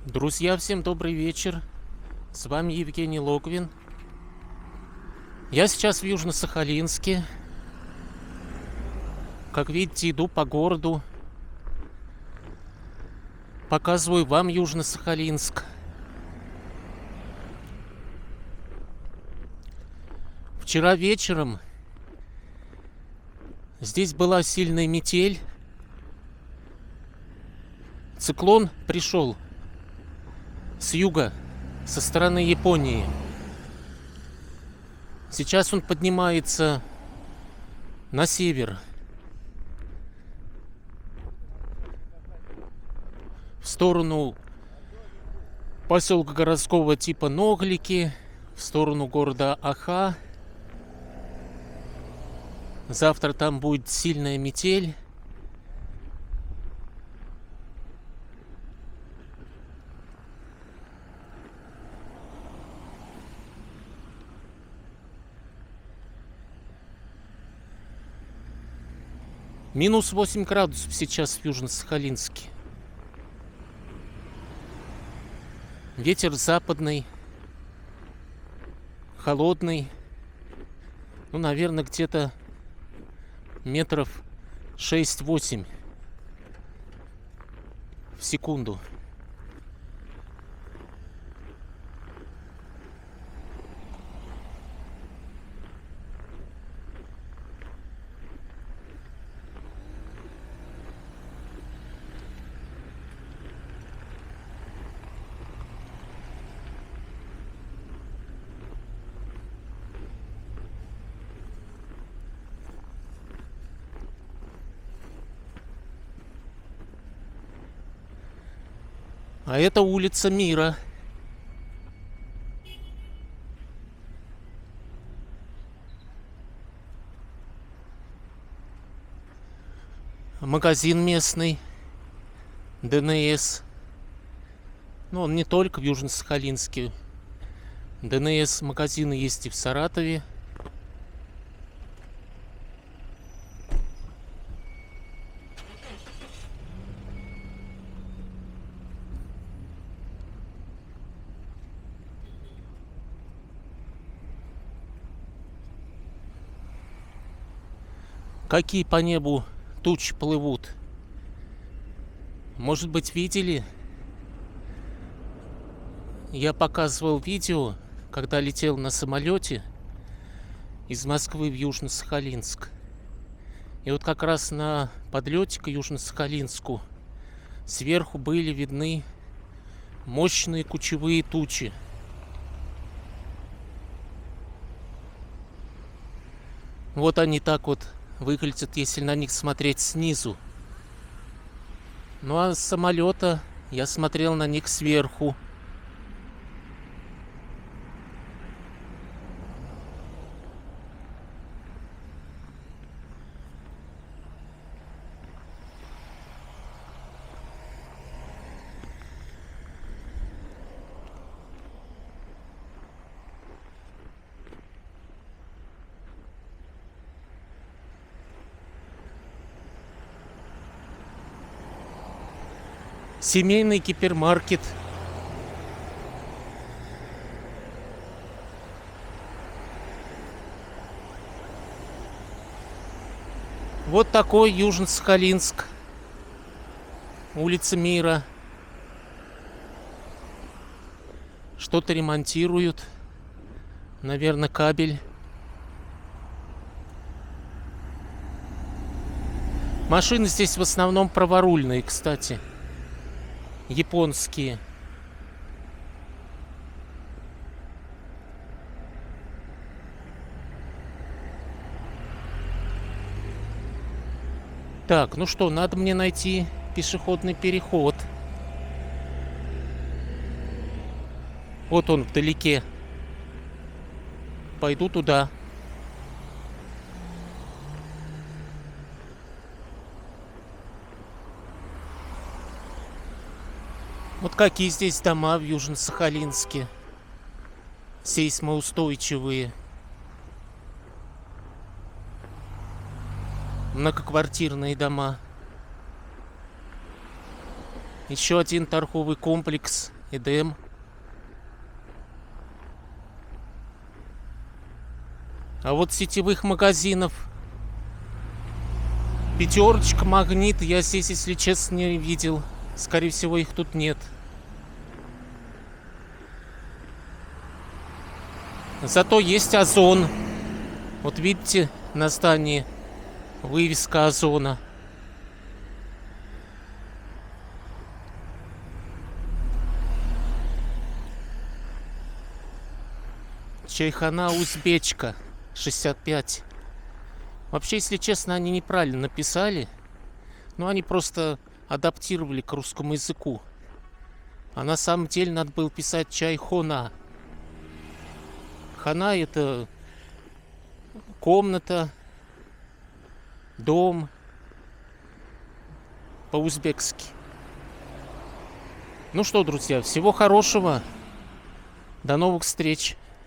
Друзья, всем добрый вечер. С вами Евгений Логвин. Я сейчас в Южно-Сахалинске. Как видите, иду по городу. Показываю вам Южно-Сахалинск. Вчера вечером здесь была сильная метель. Циклон пришел с юга, со стороны Японии. Сейчас он поднимается на север, в сторону поселка городского типа Ноглики, в сторону города Аха. Завтра там будет сильная метель. Минус 8 градусов сейчас в Южно-Сахалинске. Ветер западный, холодный. Ну, наверное, где-то метров 6-8 в секунду. А это улица Мира. Магазин местный, ДНС. Но он не только в Южно-Сахалинске. ДНС магазины есть и в Саратове. Какие по небу тучи плывут. Может быть, видели? Я показывал видео, когда летел на самолете из Москвы в Южно-Сахалинск. И вот как раз на подлете к Южно-Сахалинску сверху были видны мощные кучевые тучи. Вот они так вот выглядят, если на них смотреть снизу. Ну а с самолета я смотрел на них сверху. Семейный гипермаркет. Вот такой Южно-Сахалинск. Улица Мира. Что-то ремонтируют. Наверное, кабель. Машины здесь в основном праворульные, кстати. Японские. Так, ну что, надо мне найти пешеходный переход. Вот он вдалеке. Пойду туда. Вот какие здесь дома в Южно-Сахалинске. Сейсмоустойчивые. Многоквартирные дома. Еще один торговый комплекс Эдем. А вот сетевых магазинов Пятерочка, Магнит, я здесь, если честно, не видел. Скорее всего, их тут нет. Зато есть Озон. Вот видите, на здании вывеска Озона. Чайхана Узбечка, 65. Вообще, если честно, они неправильно написали. Но они просто адаптировали к русскому языку. А на самом деле надо было писать Чайхона. Хана — это комната, дом по-узбекски. Ну что, друзья, всего хорошего. До новых встреч.